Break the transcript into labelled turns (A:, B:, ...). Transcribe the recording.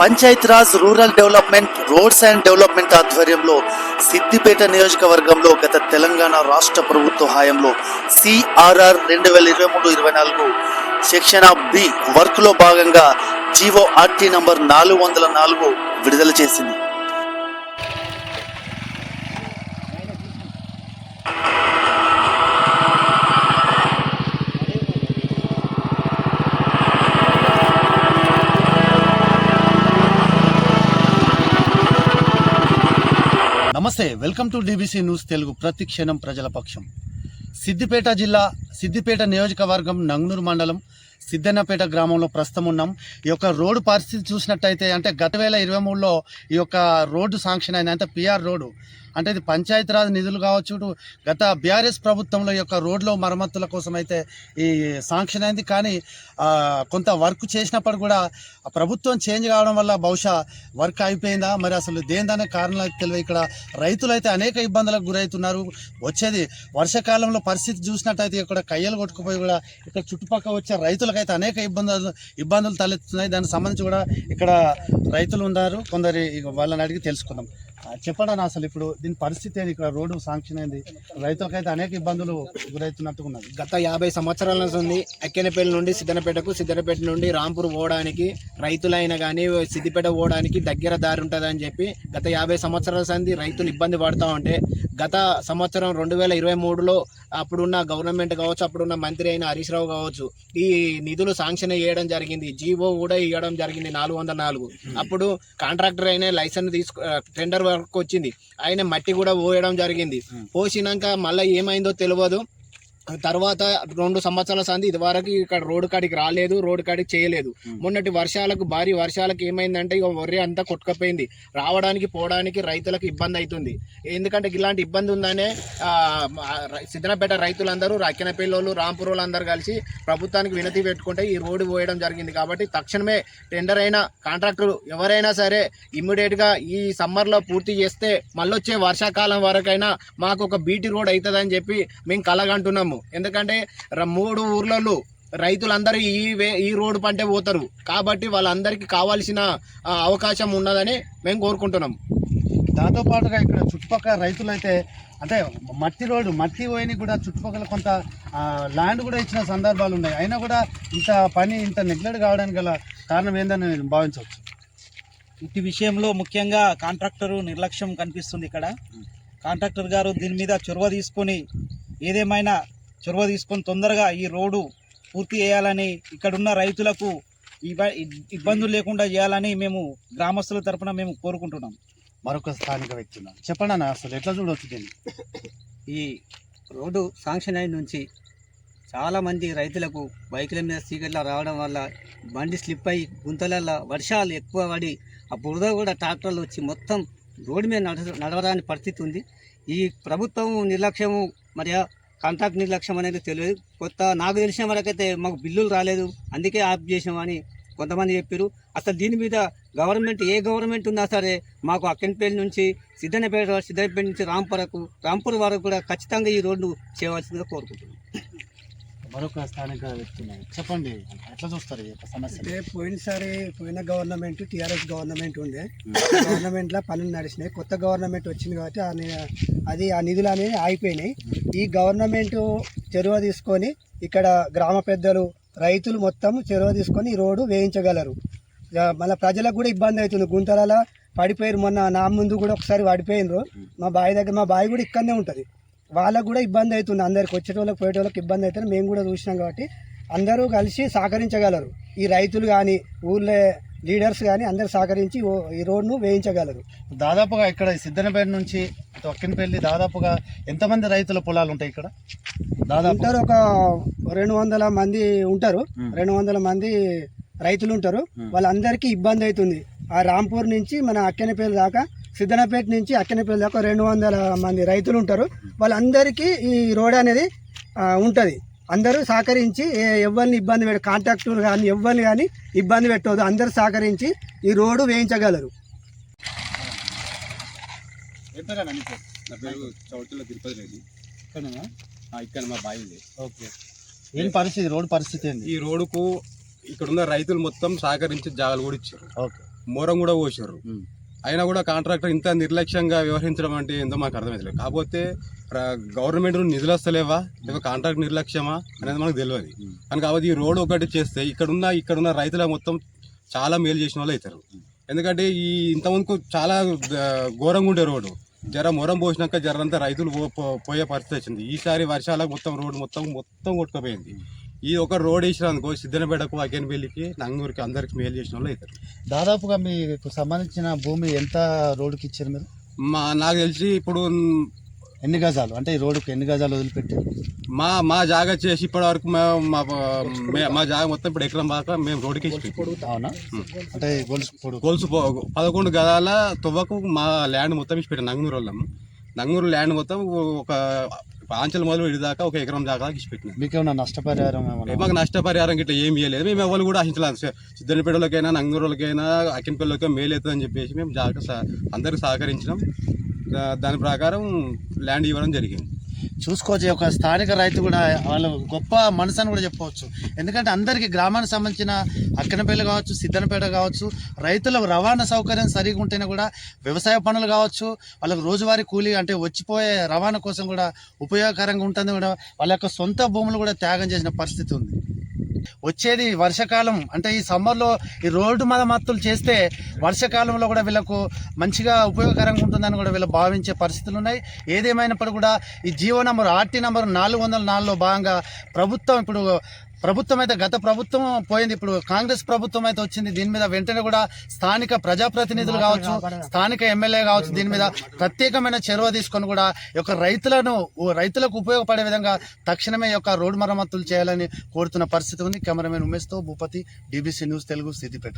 A: Panchayati Raj rural development roads and development ఆధ్వర్యంలో సిద్దిపేట నియోజకవర్గంలో గత తెలంగాణ రాష్ట్ర ప్రభుత్వ హయాంలో సిఆర్ఆర్ 2023-24 సెక్షన్ ఆఫ్ బి వర్క్లో భాగంగా జీవో ఆర్టీ నంబర్ 404 విడుదల చేసింది. నమస్తే, welcome to DBC news Telugu, ప్రతి క్షణం ప్రజల పక్షం. సిద్దిపేట జిల్లా సిద్దిపేట నియోజకవర్గం నంగనూరు మండలం సిద్దన్నపేట గ్రామంలో ప్రస్తుతం ఉన్నాం. ఈ యొక్క రోడ్డు పరిస్థితి చూసినట్టయితే అంటే గత 2023లో ఈ యొక్క రోడ్డు శాంక్షన్ అయింది. అంటే పిఆర్ రోడ్డు అంటే ఇది పంచాయతీరాజ్ నిధులు కావచ్చు, గత బీఆర్ఎస్ ప్రభుత్వంలో ఈ యొక్క రోడ్లో మరమ్మతుల కోసం అయితే ఈ శాంక్షన్ అయింది. కానీ కొంత వర్క్ చేసినప్పుడు కూడా ప్రభుత్వం చేంజ్ కావడం వల్ల బహుశా వర్క్ అయిపోయిందా మరి అసలు దేనిదనే కారణాలు తెలియదు. ఇక్కడ రైతులు అయితే అనేక ఇబ్బందులకు గురవుతున్నారు. వచ్చేది వర్షాకాలంలో పరిస్థితి చూసినట్టయితే ఇక్కడ కయ్యలు కొట్టుకుపోయి కూడా ఇక్కడ చుట్టుపక్కల వచ్చే రైతులకైతే అనేక ఇబ్బందులు తలెత్తున్నాయి. దానికి సంబంధించి కూడా ఇక్కడ రైతులు ఉన్నారు. కొందరు వాళ్ళని అడిగి తెలుసుకుందాం. చెప్పండి అన్న, అసలు ఇప్పుడు దీని పరిస్థితి ఏంది? ఇక్కడ రోడ్డు శాంక్షన్ అయింది, రైతులకైతే అనేక ఇబ్బందులు గురవుతున్నట్టుగా ఉన్నది.
B: గత 50 సంవత్సరాల నుంచి అక్కెనపల్లి నుండి సిద్దనపేటకు, సిద్దనపేట నుండి రాంపూర్ పోవడానికి రైతులైనా కానీ సిద్దిపేట పోవడానికి దగ్గర దారి ఉంటుందని చెప్పి గత 50 సంవత్సరాల సంది రైతులు ఇబ్బంది పడతా ఉంటే గత సంవత్సరం 2023లో అప్పుడున్న గవర్నమెంట్ కావచ్చు, అప్పుడున్న మంత్రి అయిన హరీష్ రావు కావచ్చు, ఈ నిధులు శాంక్షన్ చేయడం జరిగింది. జీవో కూడా ఇవ్వడం జరిగింది 404. అప్పుడు కాంట్రాక్టర్ అయిన లైసెన్స్ టెండర్ వరకు వచ్చింది. ఆయన మట్టి కూడా పోయడం జరిగింది. పోసినాక మళ్ళీ ఏమైందో తెలియదు. తర్వాత 2 సంవత్సరాల సంది ఇది వరకు ఇక్కడ రోడ్డు కాడికి రాలేదు, రోడ్డు కాడికి చేయలేదు. మొన్నటి వర్షాలకు, భారీ వర్షాలకు ఏమైందంటే ఇక వరి అంతా కొట్టుకపోయింది. రావడానికి పోవడానికి రైతులకు ఇబ్బంది అవుతుంది. ఎందుకంటే ఇలాంటి ఇబ్బంది ఉందనే సిద్దనపేట రైతులందరూ, అక్కెనపల్లి వాళ్ళు, రాంపూర్ వాళ్ళు అందరూ కలిసి ప్రభుత్వానికి వినతి పెట్టుకుంటే ఈ రోడ్డు పోయడం జరిగింది. కాబట్టి తక్షణమే టెండర్ అయిన కాంట్రాక్టర్ ఎవరైనా సరే ఇమ్మీడియట్గా ఈ సమ్మర్లో పూర్తి చేస్తే మళ్ళొచ్చే వర్షాకాలం వరకైనా మాకు ఒక బీటీ రోడ్ అవుతుందని చెప్పి మేము కలగంటున్నాము. ఎందుకంటే 3 ఊర్లలో రైతులందరూ ఈ రోడ్డు పంటే పోతారు. కాబట్టి వాళ్ళందరికీ కావాల్సిన అవకాశం ఉన్నదని మేము కోరుకుంటున్నాం.
A: దాంతోపాటుగా ఇక్కడ చుట్టుపక్కల రైతులు అయితే అంటే మట్టి పోయిన కూడా చుట్టుపక్కల కొంత ల్యాండ్ కూడా ఇచ్చిన సందర్భాలు ఉన్నాయి. అయినా కూడా ఇంత నెగ్లెక్ట్ కావడానికి గల కారణం ఏందని నేను భావించవచ్చు.
C: ఇటు విషయంలో ముఖ్యంగా కాంట్రాక్టరు నిర్లక్ష్యం కనిపిస్తుంది. ఇక్కడ కాంట్రాక్టర్ గారు దీని మీద చొరవ తీసుకొని తొందరగా ఈ రోడ్డు పూర్తి చేయాలని, ఇక్కడున్న రైతులకు ఇబ్బందులు లేకుండా చేయాలని మేము గ్రామస్తుల తరఫున మేము కోరుకుంటున్నాం.
A: మరొక స్థానిక వ్యక్తి చెప్పండి అన్న, అసలు ఎట్లా చూడవచ్చు దీన్ని?
D: ఈ రోడ్డు శాంక్షన్ అయిన నుంచి చాలామంది రైతులకు బైకుల మీద సీకర్లా రావడం వల్ల బండి స్లిప్ అయ్యి గుంతలలో వర్షాలు ఎక్కువ పడి ఆ బురద కూడా ట్రాక్టర్లు వచ్చి మొత్తం రోడ్డు మీద నడవడానికి పరిస్థితి ఉంది. ఈ ప్రభుత్వం నిర్లక్ష్యము మరియు కాంట్రాక్ట్ నిర్లక్ష్యం అనేది తెలియదు. నాకు తెలిసిన వరకైతే మాకు బిల్లులు రాలేదు, అందుకే ఆఫ్ చేసామని కొంతమంది చెప్పారు. అసలు దీని మీద ఏ గవర్నమెంట్ ఉన్నా సరే మాకు అక్కెనపల్లి నుంచి సిద్దనపేట నుంచి రాంపూర్ వరకు కూడా ఖచ్చితంగా ఈ రోడ్డు చేయవలసిందిగా కోరుకుంటున్నాం.
A: మరొక స్థానిక వ్యక్తి చెప్పండి, ఎట్లా చూస్తారు ఈ సమస్య?
B: అంటే పోయిన గవర్నమెంట్ టీఆర్ఎస్ గవర్నమెంట్ ఉండే, గవర్నమెంట్లో పనులు నడిచినాయి. కొత్త గవర్నమెంట్ వచ్చింది కాబట్టి ఆ నిధులు అనేవి ఆగిపోయినాయి. ఈ గవర్నమెంట్ చొరవ తీసుకొని ఇక్కడ గ్రామ పెద్దలు, రైతులు మొత్తం చొరవ తీసుకొని ఈ రోడ్డు వేయించగలరు. మళ్ళీ ప్రజలకు కూడా ఇబ్బంది అవుతుంది. గుంతలలో పడిపోయారు. మొన్న నా ముందు కూడా ఒకసారి పడిపోయినరు. మా బావి కూడా ఇక్కడనే ఉంటుంది. వాళ్ళకు కూడా ఇబ్బంది అవుతుంది. అందరికి వచ్చేటోళ్ళకి పోయేటోళ్ళకి ఇబ్బంది అవుతుంది. మేము కూడా చూసినాం కాబట్టి అందరూ కలిసి సహకరించగలరు. ఈ రైతులు కానీ ఊళ్ళో లీడర్స్ కానీ అందరు సహకరించి ఈ రోడ్ను వేయించగలరు.
A: దాదాపుగా ఇక్కడ సిద్దనపేట నుంచి అక్కెనపల్లి దాదాపుగా ఎంతమంది రైతుల పొలాలు ఉంటాయి ఇక్కడ? దాదాపు
B: ఒక 200 మంది ఉంటారు. 200 మంది రైతులు ఉంటారు. వాళ్ళందరికీ ఇబ్బంది అవుతుంది. ఆ రాంపూర్ నుంచి మన అక్కెనపల్లి దాకా, సిద్దనపేట నుంచి అక్కెనపల్లి దాకా 200 మంది రైతులు ఉంటారు. వాళ్ళందరికీ ఈ రోడ్ అనేది ఉంటుంది. అందరూ సహకరించి ఎవరిని ఇబ్బంది కాంట్రాక్టర్ కానీ ఎవరిని కానీ ఇబ్బంది పెట్టవద్దు. అందరూ సహకరించి ఈ రోడ్డు వేయించగలరు.
E: ఇక్కడ మా బాయి ఉంది.
A: ఓకే, ఏం పరిస్థితి రోడ్డు పరిస్థితి ఏంది?
E: ఈ రోడ్డుకు ఇక్కడున్న రైతులు మొత్తం సహకరించి జాగాలు కూడా ఇచ్చారు.
A: ఓకే,
E: మోరం కూడా పోసారు.
A: ఉమ్.
E: అయినా కూడా కాంట్రాక్టర్ ఇంత నిర్లక్ష్యంగా వ్యవహరించడం అంటే ఏందో మాకు అర్థమవుతలేదు. కాకపోతే గవర్నమెంట్ నిధులు వస్తలేవా లేక కాంట్రాక్ట్ నిర్లక్ష్యమా అనేది మనకు తెలియదు. కానీ కాబట్టి ఈ రోడ్ ఒకటి చేస్తే ఇక్కడున్న రైతులకు మొత్తం చాలా మేలు చేసిన వాళ్ళు అవుతారు. ఎందుకంటే ఈ ఇంతమందికి చాలా ఘోరంగా ఉండే రోడ్డు జర మొరం పోసినాక జరంతా రైతులు పోయే పరిస్థితి వచ్చింది. ఈసారి వర్షాలకు మొత్తం రోడ్డు మొత్తం కొట్టుకుపోయింది. ఈ ఒక రోడ్ వేసినందుకో సిద్దనపేటకు అకేన్పల్లికి నంగూరికి అందరికి మేలు చేసిన వాళ్ళు అవుతారు.
A: దాదాపుగా మీకు సంబంధించిన భూమి ఎంత రోడ్డుకి ఇచ్చారు మీరు?
E: నాకు తెలిసి ఇప్పుడు
A: ఎన్ని గజాలు అంటే ఈ రోడ్డుకి ఎన్ని గజాలు వదిలిపెట్టారు?
E: మా జాగా చేసి ఇప్పటి వరకు మా జాగా మొత్తం ఇప్పుడు ఎకరం దాకా మేము రోడ్డుకి ఇచ్చి
A: అవునా? అంటే
E: గొలుసు 11 గదాల తువ్వకు మా ల్యాండ్ మొత్తం ఇచ్చి పెట్టాం. నంగూరు ల్యాండ్ మొత్తం ఒక ఆంచల్ మొదలు ఇడిదాకా ఒక ఎకరం దాకా ఇచ్చి పెట్టినాం.
A: మీకేమన్నా నష్టపరిహారం?
E: మాకు నష్టపరిహారం గిట్లా ఏమి ఇవ్వలేదు. మేము ఎవరు కూడా ఆశించలేదు. సిద్దనపేటలోకైనా నంగూరులకైనా అకిన్పల్లికైనా మేలు అవుతుందని చెప్పేసి మేము జాగా అందరికి సహకరించినాం. దాని ప్రకారం ల్యాండ్ ఇవ్వడం జరిగింది.
A: చూసుకోవచ్చు, ఒక స్థానిక రైతు కూడా వాళ్ళు గొప్ప మనసు అని కూడా చెప్పవచ్చు. ఎందుకంటే అందరికీ గ్రామానికి సంబంధించిన అక్కనపల్లి కావచ్చు, సిద్దనపేట కావచ్చు, రైతులకు రవాణా సౌకర్యం సరిగా ఉంటేనే కూడా వ్యవసాయ పనులు కావచ్చు, వాళ్ళకు రోజువారీ కూలీ అంటే వచ్చిపోయే రవాణా కోసం కూడా ఉపయోగకరంగా ఉంటుంది. కూడా వాళ్ళ యొక్క సొంత భూములు కూడా త్యాగం చేసిన పరిస్థితి ఉంది. వచ్చేది వర్షాకాలం, అంటే ఈ సమ్మర్లో ఈ రోడ్డు మరమ్మతులు చేస్తే వర్షాకాలంలో కూడా వీళ్ళకు మంచిగా ఉపయోగకరంగా ఉంటుందని కూడా వీళ్ళు భావించే పరిస్థితులు ఉన్నాయి. ఏదేమైనప్పుడు కూడా ఈ జీవో నంబర్ ఆర్టీ నంబర్ 404లో భాగంగా ప్రభుత్వం అయితే గత ప్రభుత్వం పోయింది, ఇప్పుడు కాంగ్రెస్ ప్రభుత్వం అయితే వచ్చింది. దీని మీద వెంటనే కూడా స్థానిక ప్రజాప్రతినిధులు కావచ్చు, స్థానిక ఎమ్మెల్యే కావచ్చు, దీని మీద ప్రత్యేకమైన చొరవ తీసుకొని కూడా ఈ యొక్క రైతులకు ఉపయోగపడే విధంగా తక్షణమే ఈ యొక్క రోడ్డు మరమ్మతులు చేయాలని కోరుతున్న పరిస్థితి ఉంది. కెమెరామెన్ ఉమేష్తో భూపతి, DBC న్యూస్ తెలుగు, సిద్దిపేట.